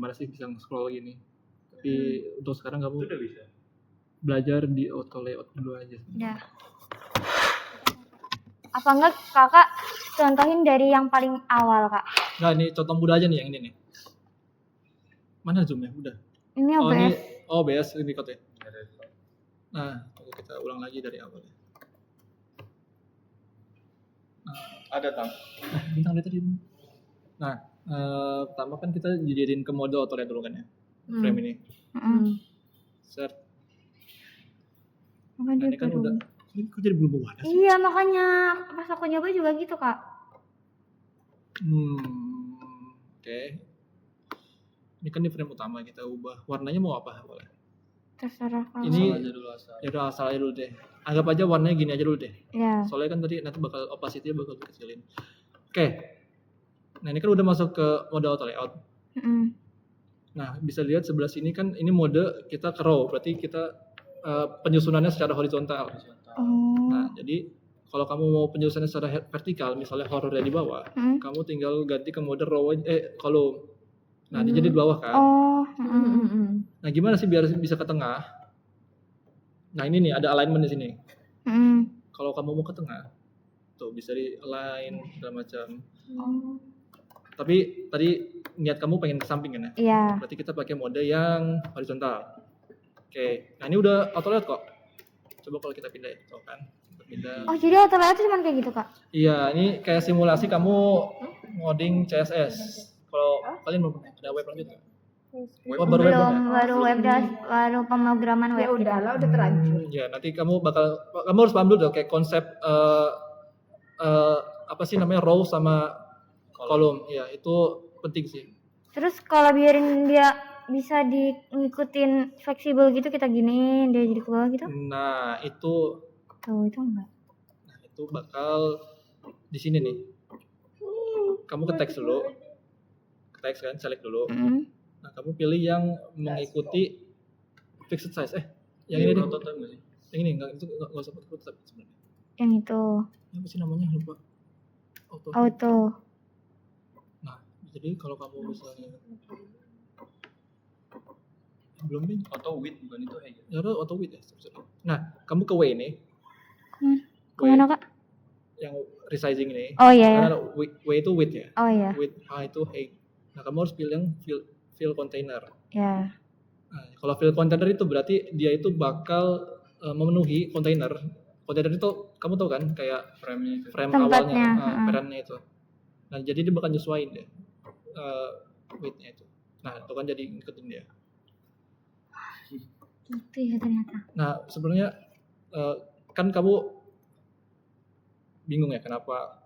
gimana sih bisa scroll gini. Tapi untuk sekarang kamu Itu udah bisa. belajar di auto layout dulu aja. Ya. Apa enggak kakak contohin dari yang paling awal kak? Nah ini contoh mudah aja nih yang ini nih. Mana zoomnya? Udah. Ini Oh OBS. ini OBS ini kode. Ada. Nah tunggu kita ulang lagi dari awal. Ada tam. Bintang dari tadi. Nah pertama kan kita jadiin ke mode auto layout dulu kan ya. Frame ini. Set. Apa Nah, dia ini kan baru? udah. Ini kok jadi belum ada sih? Iya makanya pas aku nyoba juga gitu kak. Oke. Ini kan di frame utama kita ubah. Warnanya mau apa? Boleh. Terserah kalau. Ini Asal aja dulu asal. ya udah asal aja dulu deh. Anggap aja warnanya gini aja dulu deh. Ya. Soalnya kan tadi nanti bakal opacity-nya bakal dikecilin. Oke. Nah, ini kan udah masuk ke mode auto layout. Nah, bisa lihat sebelah sini kan ini mode kita ke row, berarti kita penyusunannya secara horizontal. Oh. Nah, jadi kalau kamu mau penyusunannya secara vertikal, misalnya horornya di bawah, kamu tinggal ganti ke mode row column. Nah, ini jadi di bawah kan. Oh. Nah, gimana sih biar bisa ke tengah? Nah, ini nih ada alignment di sini. Kalau kamu mau ke tengah, tuh bisa di align segala macam. Oh. Tapi tadi niat kamu pengen ke samping kan ya? Iya. Berarti kita pakai mode yang horizontal. Oke. Nah, ini udah auto layout kok. Coba kalau kita pindah itu kan. Pindah. Oh jadi auto layout cuma kayak gitu kak? Iya, ini kayak simulasi kamu ngoding CSS. Kalau kalian belum ada web lanjut nggak? Oh, baru web Belum, ya? baru web baru pemrograman Ya web. udahlah, udah terlanjur. Ya, nanti kamu harus paham dulu tuh kayak konsep apa sih namanya row sama kolom. Ya, itu penting sih. Terus kalau biarin dia bisa ngikutin fleksibel gitu kita giniin dia jadi ke bawah gitu? Nah, itu Itu enggak. Nah, itu bakal di sini nih. Kamu ke teks dulu. Ke teks kan, select dulu. Nah, kamu pilih yang mengikuti fixed size. Yang ini deh. Prototype nggak sih? Yang ini enggak usah prototype sebenarnya. Yang itu. Apa sih namanya? Lupa. Auto. Nah, jadi kalau kamu misalnya belum nih, Auto width bukan itu kayak gitu. ya udah auto width ya. Nah, kamu ke W ini. Kemana kak? Yang resizing ini. Oh iya. Karena W itu width ya. Oh iya. Width H itu height. Nah, kamu harus pilih yang fill container. Ya. Nah, kalau fill container itu berarti dia itu bakal memenuhi kontainer. Kontainer itu kamu tahu kan kayak Frame-nya itu. frame Tempatnya, awalnya, perannya itu. Nah, jadi dia bakal nyesuaiin deh width-nya itu. Nah, itu kan jadi ngikutin dia. Itu ya ternyata. Nah, sebenarnya kan kamu bingung ya kenapa.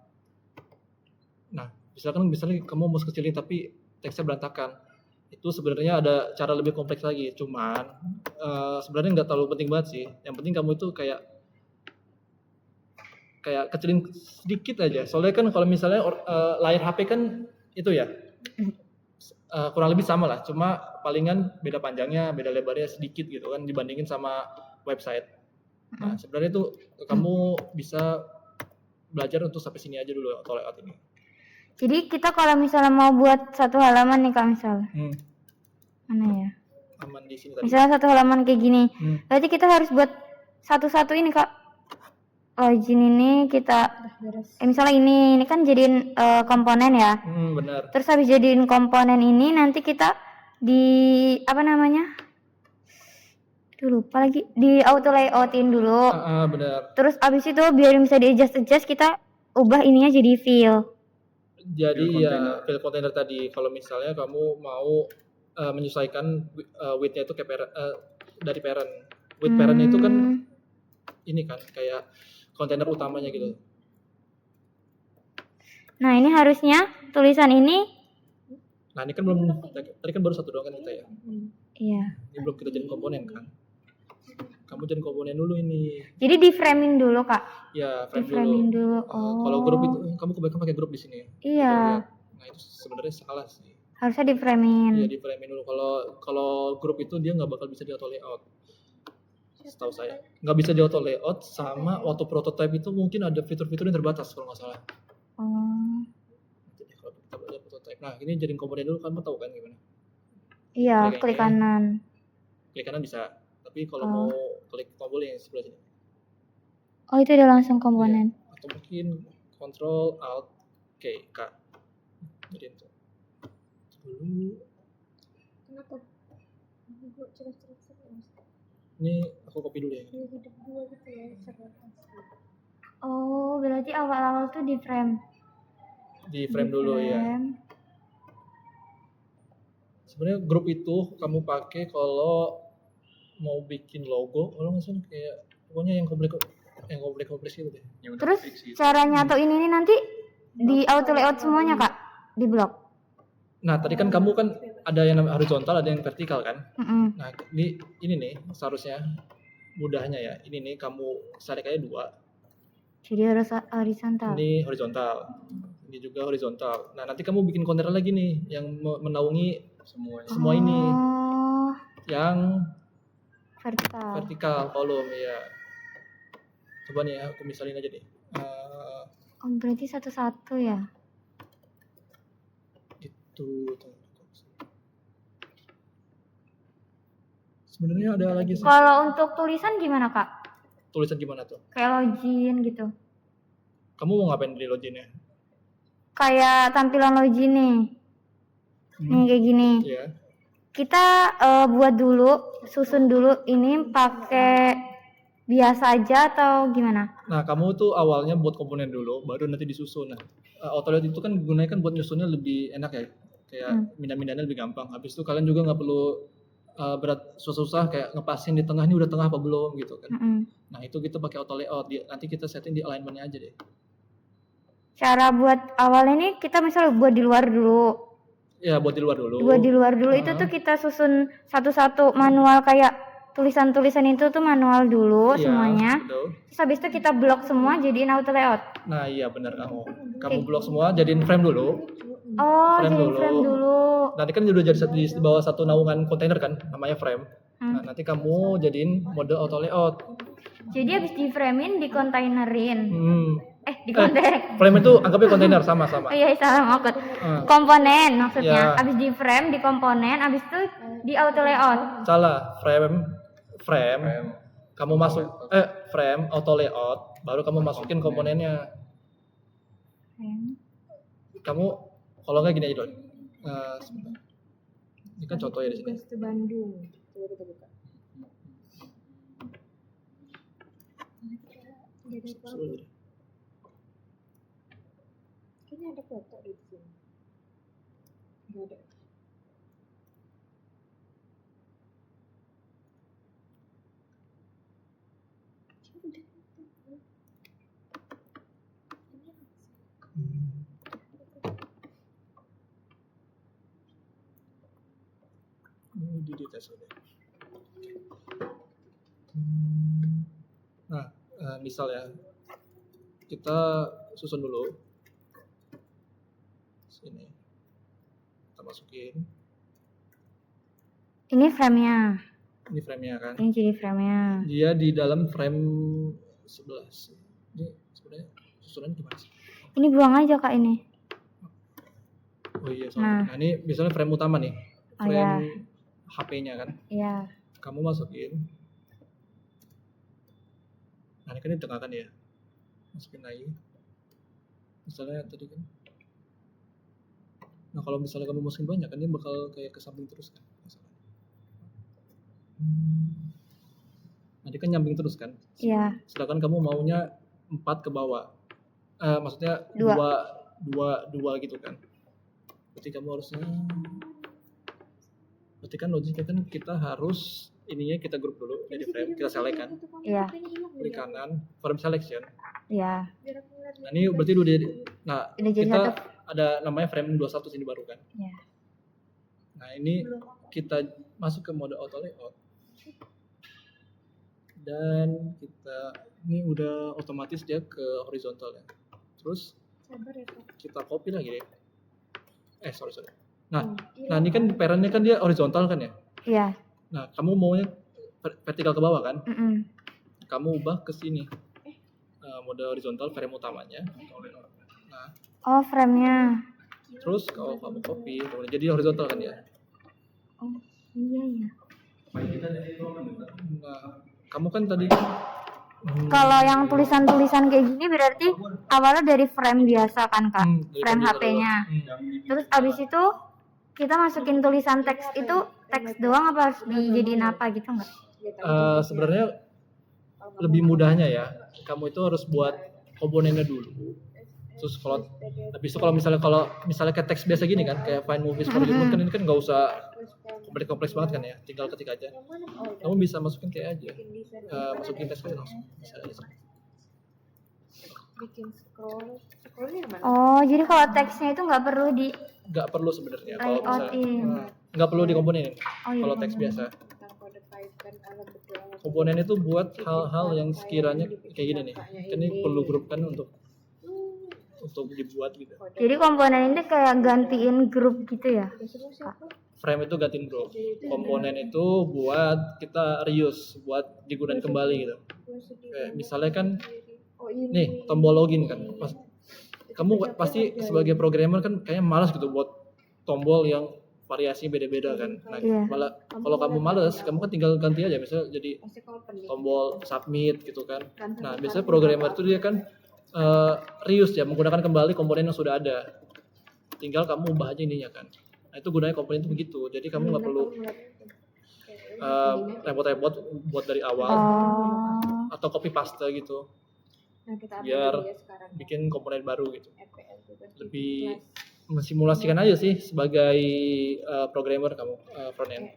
Nah, misalnya kamu mau kecilin tapi teksnya berantakan. Itu sebenarnya ada cara lebih kompleks lagi. Cuman sebenarnya nggak terlalu penting banget sih. Yang penting kamu itu kayak kecilin sedikit aja. Soalnya kan kalau misalnya layar HP kan itu ya kurang lebih sama lah. Cuma palingan beda panjangnya, beda lebarnya sedikit gitu kan dibandingin sama website. Nah, sebenarnya itu kamu bisa belajar untuk sampai sini aja dulu auto layout ini. Jadi kita kalau misalnya mau buat satu halaman nih kak misalnya. Mana ya? Aman di sini tadi. Misalnya satu halaman kayak gini. Berarti kita harus buat satu-satu ini kak. Login ini kita misalnya ini kan jadiin komponen ya. Benar. Terus habis jadiin komponen ini nanti kita di apa namanya? Lupa lagi di auto layoutin dulu. Benar. Terus abis itu biar bisa di adjust kita ubah ininya jadi fill. Jadi ya fill container tadi kalau misalnya kamu mau menyesuaikan width-nya itu dari parent. Width parent itu kan ini kan kayak kontainer utamanya gitu. Nah, ini harusnya tulisan ini. Nah, ini kan belum tadi kan baru satu doang kan kita ya. Iya. Ini belum kita jadiin komponen kan. Kamu jadiin komponen dulu ini. Jadi di framing dulu, Kak. Ya, frame dulu. Oh. Kalau grup itu kamu kebanyakan pakai grup di sini. Iya. Nah, itu sebenarnya salah sih. Harusnya di framing. Iya, di framing dulu. Kalau grup itu dia nggak bakal bisa di auto layout. Setahu saya nggak bisa di auto layout, sama waktu prototype itu mungkin ada fitur-fitur yang terbatas kalau nggak salah. Oh. Jadi kalau kita belajar prototype, nah ini jadiin komponen dulu, kamu tahu kan gimana? Iya, Klik klik yang ini. kanan. Klik kanan bisa. Tapi kalau Oh. mau klik tombol yang sebelah sini. Oh, itu udah langsung Iya. komponen. Atau mungkin Control Alt K. Jadi itu. Dulu. Kenapa? Ini aku copy dulu ya. Hidup dua gitu ya, Oh, berarti awal-awal tuh di frame. Di frame dulu ya. Frame. Sebenarnya grup itu kamu pakai kalau mau bikin logo, kalau nggak salah kayak pokoknya yang kompleks gitu deh. Yang udah Terus fix gitu. cara nyatuin ini nanti di auto layout semuanya, Kak? Di blok. Nah, tadi kan kamu kan ada yang namanya horizontal, ada yang vertikal kan? Mm-mm. Nah, ini nih seharusnya mudahnya ya. Ini nih kamu select aja 2. Jadi harus horizontal. Ini horizontal. Ini juga horizontal. Nah, nanti kamu bikin kontainer lagi nih yang menaungi Semuanya. semua ini. Oh, Yang vertikal. vertikal kolom ya. Coba nih ya, aku misalin aja deh. Oh, berarti satu-satu ya? Itu. Sebenarnya ada lagi sih. Kalau untuk tulisan gimana, Kak? Tulisan gimana tuh? Kayak login gitu. Kamu mau ngapain di loginnya? Kayak tampilan login nih. Nih kayak gini. Iya. Kita buat dulu, susun dulu ini pakai biasa aja atau gimana? Nah, kamu tuh awalnya buat komponen dulu, baru nanti disusun. Nah, Autolayout itu kan gunanya kan buat nyusunnya lebih enak ya. Kayak mindah-mindahnya lebih gampang. Habis itu kalian juga nggak perlu berat susah-susah kayak ngepasin di tengah ini udah tengah apa belum gitu kan. Mm-mm. Nah, itu kita pakai Autolayout. Nanti kita setting di alignment-nya aja deh. Cara buat awalnya nih kita misalnya buat di luar dulu. Ya, buat di luar dulu. Buat di luar dulu itu tuh kita susun satu-satu manual kayak tulisan-tulisan itu tuh manual dulu Iya, semuanya. betul. Terus habis itu kita blok semua jadiin auto layout. Nah, iya benar kamu. Kamu blok semua jadiin frame dulu. Oh, Frame jadi dulu. frame dulu. Nanti kan udah jadi di bawah satu naungan kontainer kan, namanya frame. Nah, nanti kamu jadiin mode auto layout. Jadi habis di framein, di kontainerin. Di Frame itu anggapnya kontainer sama-sama. Oh iya, salah maksud. Komponen maksudnya. Ya. Habis di frame, di komponen, habis itu di auto layout. Salah, frame. Kamu masuk frame auto layout, baru kamu masukin komponennya. Kamu kalau nggak gini aja dulu. Sebentar. Ini kan contoh ya di sini. Ke Bandung. Coba kita buka. Kayaknya ada foto di sini. Nggak ada. Ini di tes udah. Nah, misal ya, kita susun dulu. Sini. Kita masukin. Ini frame-nya. Ini frame-nya kan. Ini jadi frame-nya. Dia di dalam frame 11. Ini sebenarnya susunannya gimana sih? Ini buang aja Kak ini. Oh iya, soalnya. Nah, ini misalnya frame utama nih. Frame iya. HP-nya kan. Iya. Kamu masukin. Nah, ini kan di tengah kan ya. Masukin lagi. Misalnya tadi kan. Nah, kalau misalnya kamu masukin banyak kan dia bakal kayak ke samping terus kan. Nanti kan nyamping terus kan. Iya. Sedangkan kamu maunya 4 ke bawah. Maksudnya dua gitu kan. Berarti kamu harusnya berarti kan logiknya kan kita harus ininya kita grup dulu jadi frame, kita select kan. Iya. Klik kanan, frame selection. Iya. Nah, ini berarti udah jadi Udah jadi kita satu. ada namanya frame 21 sini baru kan. Iya. Nah, ini kita masuk ke mode auto layout. Dan kita ini udah otomatis dia ke horizontal ya. Terus kita copy lagi deh. Sorry. Nah, ini kan parentnya kan dia horizontal kan ya. Iya. Nah, kamu maunya vertikal ke bawah kan? Kamu ubah ke sini. Mode horizontal frame utamanya. Nah, Oh, frame-nya. terus kalau kamu copy, jadi horizontal kan ya. Oh iya ya. Nah, kamu kan tadi Kalau yang tulisan-tulisan kayak gini berarti awalnya dari frame biasa kan kak, dari frame biasa HP-nya. Terus abis itu kita masukin tulisan teks itu teks doang apa harus dijadiin apa gitu nggak? sebenarnya lebih mudahnya ya, kamu itu harus buat komponennya dulu. Terus habis itu kalau misalnya kayak teks biasa gini kan, kayak find movies for human kan, ini kan nggak usah kompleks banget kan ya, tinggal ketik aja. Kamu bisa masukin kayak aja, masukin teks aja langsung. Bisa aja. Bikin scrollnya mana? Oh jadi kalau teksnya itu nggak perlu di Nggak perlu sebenarnya kalau misalnya layoutin. nggak perlu dikomponenin. Oh iya. Kalau teks biasa, Tentang kode Python alat betul alat komponen itu buat hal-hal yang sekiranya kayak gini nih, kan ini perlu grup kan untuk dibuat gitu. Jadi komponen ini kayak gantiin grup gitu ya? Frame itu gantiin grup, komponen itu buat kita reuse, buat digunakan kembali gitu. Kayak misalnya kan nih tombol login kan, kamu pasti sebagai programmer kan kayaknya malas gitu buat tombol yang variasinya beda-beda kan. Nah, malah kalau kamu malas, kamu kan tinggal ganti aja, misalnya jadi tombol submit gitu kan. Nah, biasanya programmer itu dia kan reuse ya, menggunakan kembali komponen yang sudah ada. Tinggal kamu ubah aja ininya kan. Nah, itu gunanya komponen itu begitu. Jadi kamu nggak perlu repot-repot buat dari awal atau copy paste gitu. Biar bikin komponen baru gitu. Lebih mensimulasikan aja sih sebagai programmer kamu frontend.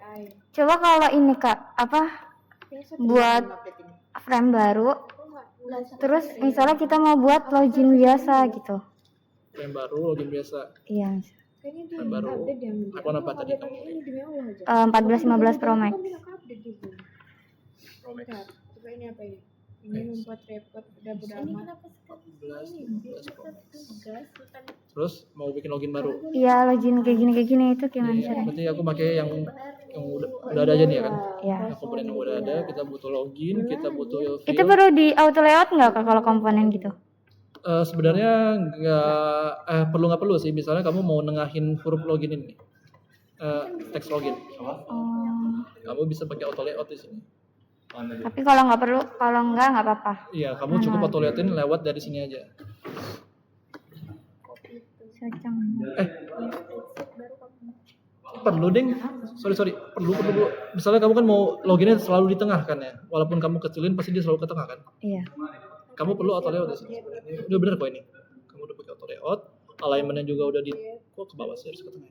Coba kalau ini kak, buat frame baru, terus misalnya kita mau buat login biasa gitu. Frame baru, login biasa. Iya. Frame baru. Apa tadi kamu? 14-15 Pro Max. Coba ini apa ini? Ini membuat repot udah beramat. Terus mau bikin login baru. Iya, login kayak gini itu gimana caranya? Berarti aku pakai yang udah ada aja nih ya kan. Iya. Nah, komponen yang udah ada, kita butuh login, kita butuh field. Itu perlu di auto layout nggak kak kalau komponen gitu? Sebenarnya nggak perlu sih. Misalnya kamu mau nengahin huruf login ini, teks login, kamu bisa pakai auto layout di sini. Tapi kalau nggak apa-apa. Iya, kamu cukup auto layoutin lewat dari sini aja. Perlu ding, sorry, perlu. Misalnya kamu kan mau loginnya selalu di tengah kan ya, walaupun kamu kecilin pasti dia selalu ke tengah kan. Iya. Kamu perlu auto layout di sini. Udah bener kok ini. Kamu udah pakai auto layout, alignmentnya juga udah kok ke bawah sih, harus ke tengah.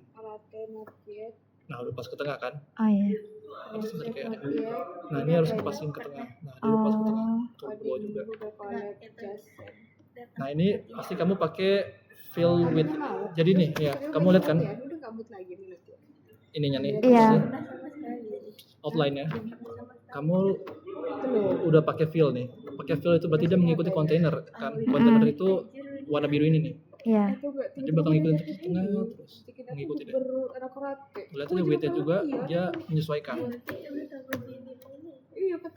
Nah, udah pas ke tengah kan. Oh iya. Nah, ini harus dipasin ke tengah. Nah, dia pas ke tengah. Ke bawah juga. Nah, ini pasti kamu pakai fill with. Jadi nih, ya, kamu lihat kan ininya nih. Iya. Outline-nya. Kamu udah pakai fill nih. Pakai fill itu berarti dia mengikuti kontainer kan. Kontainer itu warna biru ini nih. Iya. Dia bakal ngikutin ke tengah terus mengikuti deh. Lihat aja weight-nya juga dia menyesuaikan.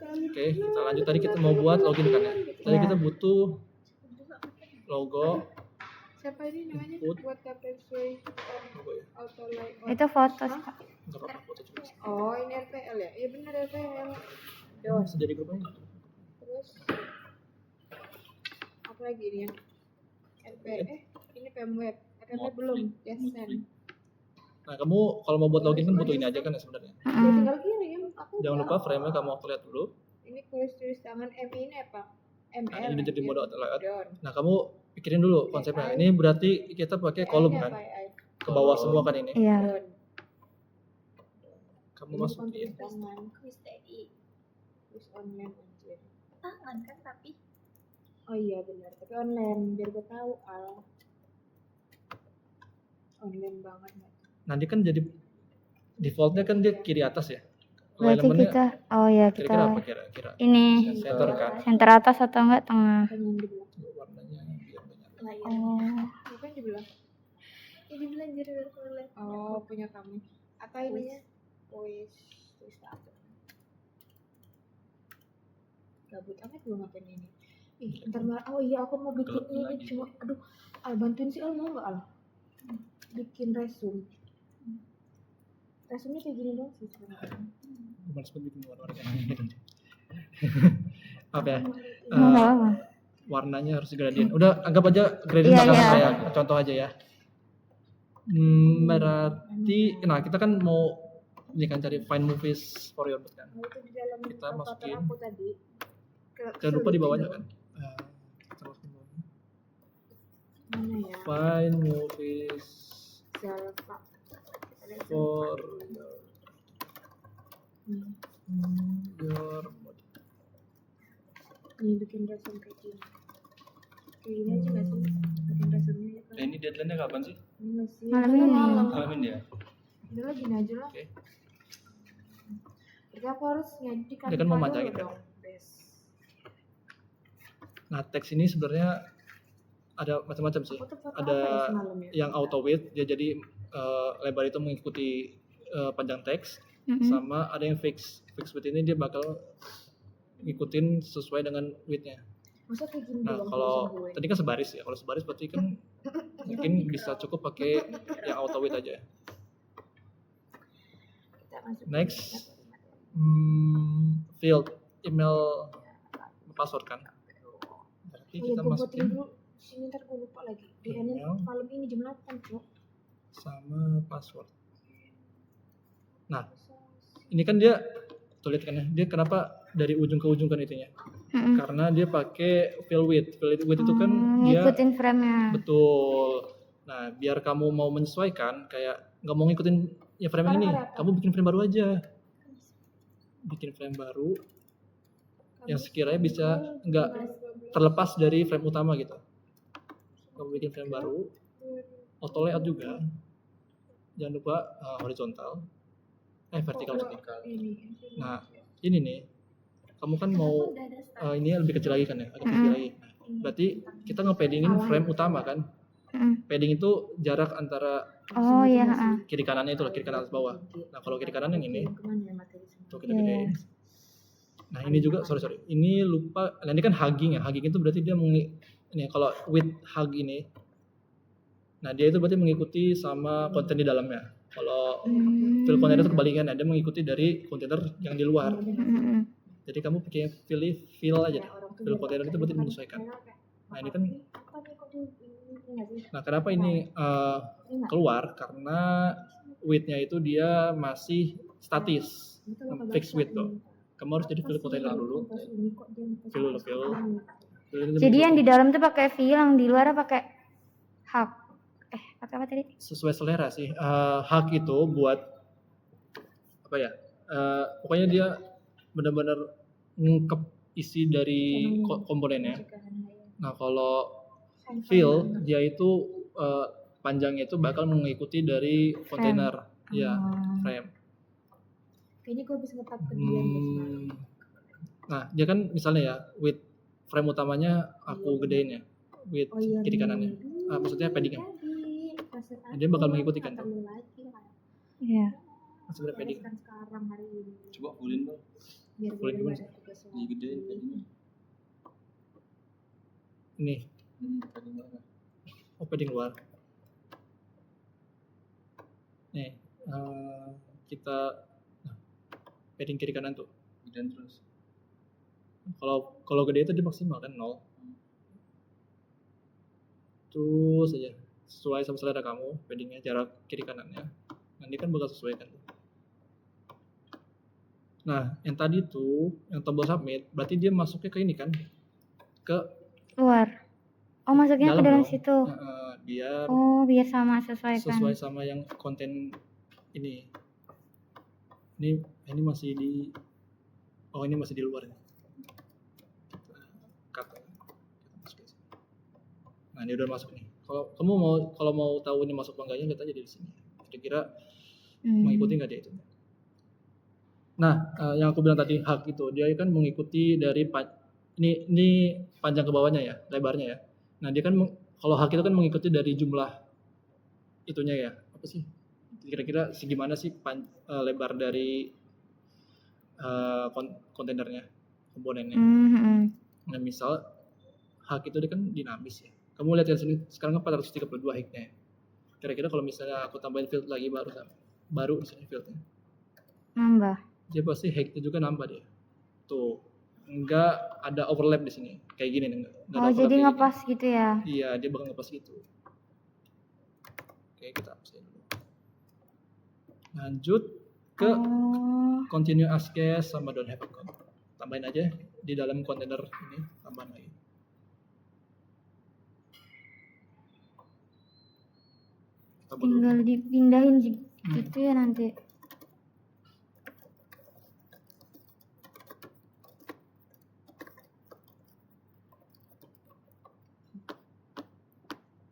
Oke, kita lanjut. Tadi kita mau buat login kan ya. Tadi kita butuh logo. Siapa ini namanya? Input. Buat KPSW Logo ya. auto layout. Itu foto kak. Enggak apa-apa, foto juga. Oh, ini RPL ya? Iya benar RPL. Bisa jadi grup aja. Terus apa lagi ini ya? Ini PMWeb. RPL belum. Yes, send. Nah, kamu kalau mau buat login kan butuh ini aja kan ya sebenarnya. Ya tinggal kirim. Jangan lupa frame-nya kamu lihat dulu. Ini tulis tangan M ini apa? ML. Nah, ini jadi mode auto layout. Down. Nah, kamu pikirin dulu konsepnya. Ini berarti kita pakai kolom kan. Ke bawah semua kan ini. Iya. Kamu masukin. Tangan. Terus online anjir. Tangan kan tapi Oh iya benar, tapi online biar gue tahu online banget nggak? Nanti kan jadi defaultnya kan dia kiri atas ya. Berarti kita, oh ya Kira-kira apa kita kira-kira? ini Center kan. center atas atau enggak tengah? Kan yang dibilang, Warnanya biar banyak. layar. Oh. bukan dibilang. Ini bilang jadi oleh Oh punya kami. Apa ininya? Voice tulis apa? Gabut amat gue ngapain ini. Ntar oh iya aku mau bikin ini cuma aduh Al bantuin si Al mau nggak Al bikin resume Resumnya kayak gini dong sih sekarang. Gue males banget bikin warna kayak gini. Apa ya? Nggak apa-apa. Warnanya harus gradient. Udah anggap aja gradient Iya, bakalan iya. kayak contoh aja ya. Berarti, nah kita kan mau ini kan cari find movies for your mood kan. Nah, itu di dalam Kita avatar masukin. aku tadi. Jangan lupa di bawahnya kan. Kita masukin bawahnya. Mana ya? Find movies Zalfa. for Hmm. your mood. Nih bikin resume kayak gini. Kayak gini aja nggak sih? Bikin resume ya kan? Nah, ini deadline-nya kapan sih? Ini nggak sih? Malam Udah ini. malam. Malam ini ya? Udah lah gini aja lah. Oke. Jadi aku harus ngedit Dia kan mau manjangin kan? Nah, teks ini sebenarnya ada macam-macam sih. Aku tuh foto Ada apa ya semalam ya? yang auto width, dia jadi lebar itu mengikuti panjang teks, Mm-mm. sama ada yang fix. Fix width ini dia bakal ngikutin sesuai dengan width-nya. Masa kayak gini Nah, doang kalau tulisan gue? tadi kan sebaris ya. Kalau sebaris berarti kan mungkin bisa cukup pakai yang auto width aja. Kita masukin Next. materi-materi. Field email password kan. Berarti Oh iya, kita gue buatin masukin dulu. Sini ntar gue lupa lagi. DN Email. malam ini jam 8, Cok. sama password. Nah, ini kan dia tuh lihat kan ya, dia kenapa dari ujung ke ujung kan itunya? Mm-mm. Karena dia pakai fill width. Fill width itu kan dia ngikutin frame-nya. betul. Nah, biar kamu mau menyesuaikan, kayak nggak mau ngikutin ya frame yang ini, kamu bikin frame baru aja. Bikin frame baru yang sekiranya bisa nggak terlepas dari frame utama gitu. Kamu bikin frame baru, auto layout juga. Jangan lupa horizontal, vertikal. Vertikal. Ini. Nah, ini nih, kamu kan mau ini lebih kecil lagi kan ya, agak kecil lagi. Nah, berarti kita nge-paddingin frame utama kan. Mm. Padding itu jarak antara Oh iya. Ha. kiri kanannya itu lah, kiri kanan atas bawah. Nah, kalau kiri kanan yang ini, Kemana ya materi semua? tuh kita Iya. gedein. Nah, ini juga sorry. Ini lupa. Nah, ini kan hugging ya. Hugging itu berarti dia ini kalau with hug ini. Nah, dia itu berarti mengikuti sama konten di dalamnya. Kalau fill container itu kebalikannya, dia mengikuti dari kontainer yang di luar. Mm-mm. Jadi kamu pakai fill aja deh. Kayak orang tuh Fill lihat container itu berarti kan, menyesuaikan. kayak, Nah, ini kan apa nih kok ini nggak sih? nah kenapa ini Ini nggak? keluar karena width-nya itu dia masih statis. Betul, apa Fixed baca width tuh. ini? Kamu harus jadi fill Apa sih container yang dulu. pas ini kok dia Fill dulu, fill. Fill ini Jadi yang mengikuti di dalam tuh pakai fill, yang di luar pakai hug. Pakai apa tadi? sesuai selera sih. Hug itu buat apa ya? Pokoknya dia benar-benar ngungkep isi dari komponennya. Nah, kalau fill dia itu panjangnya itu bakal mengikuti dari kontainer, ya frame. Kayaknya gue bisa ngetapkan dia deh semalam. Nah, dia kan misalnya ya, width frame utamanya aku gedein ya, width Oh iya, kiri kanannya. nih. Maksudnya paddingnya. Jadi, maksud Dia bakal aku, mengikuti kan nggak tuh. perlu lagi kan. Iya. Maksudnya padding. Bereskan sekarang hari ini. Coba fullin bang. Biar gue Fullin gimana? ada tugas lagi. Digedein paddingnya. Ini, Padding mana? oh padding luar. Nih, kita nah, padding kiri kanan tuh. Gedein terus. Kalau gede itu dia maksimal kan 0. Terus aja sesuai sama selera kamu, paddingnya jarak kiri kanannya. Nanti kan bakal sesuai kan. Nah, yang tadi tuh, yang tombol submit, berarti dia masuknya ke ini kan, ke Luar. Oh masuknya ke dalam dong. situ. Biar Oh biar sama sesuaikan. sesuai sama yang konten ini. Ini masih di, oh ini masih di luar. Cut. Nah, ini udah masuk nih. Kalau mau tahu ini masuk apa enggaknya, lihat aja di sini. Kira-kira mengikuti nggak dia itu. Nah, yang aku bilang tadi hak itu dia kan mengikuti dari ini panjang ke bawahnya ya, lebarnya ya. Nah, dia kan kalau hak itu kan mengikuti dari jumlah itunya ya. Apa sih? Kira-kira segimana sih lebar dari kontainernya, komponennya. Nah, misal hak itu dia kan dinamis ya. Kamu lihat di sini sekarang kan 432 hignya. Kira-kira kalau misalnya aku tambahin field lagi baru sama. baru di sini fieldnya. Nambah. Dia pasti height juga nambah dia. Tuh, enggak ada overlap di sini. Kayak gini nih, enggak ada Oh, overlap jadi kayak ngepas gitu ya. gini. Iya, dia bakal ngepas gitu. Oke, kita hapusin dulu. Lanjut ke Oh, continue as guest sama don't have account. Tambahin aja di dalam kontainer ini, tambahin lagi. Kita buat dulu. tinggal dipindahin gitu ya nanti.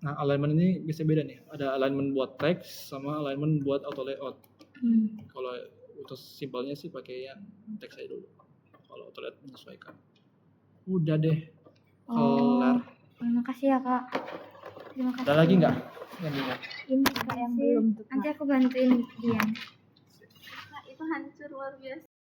Nah, alignment ini bisa beda nih. Ada alignment buat teks sama alignment buat auto layout. Kalau untuk simpelnya sih pakai yang teks aja dulu. Kalau auto layout menyesuaikan. Udah deh. Kelar. Terima kasih ya kak. Terima kasih. Ada lagi nggak? Yang bingung? Ini kak yang belum tuh, Nanti Kak. aku bantuin dia. Nah, itu hancur luar biasa.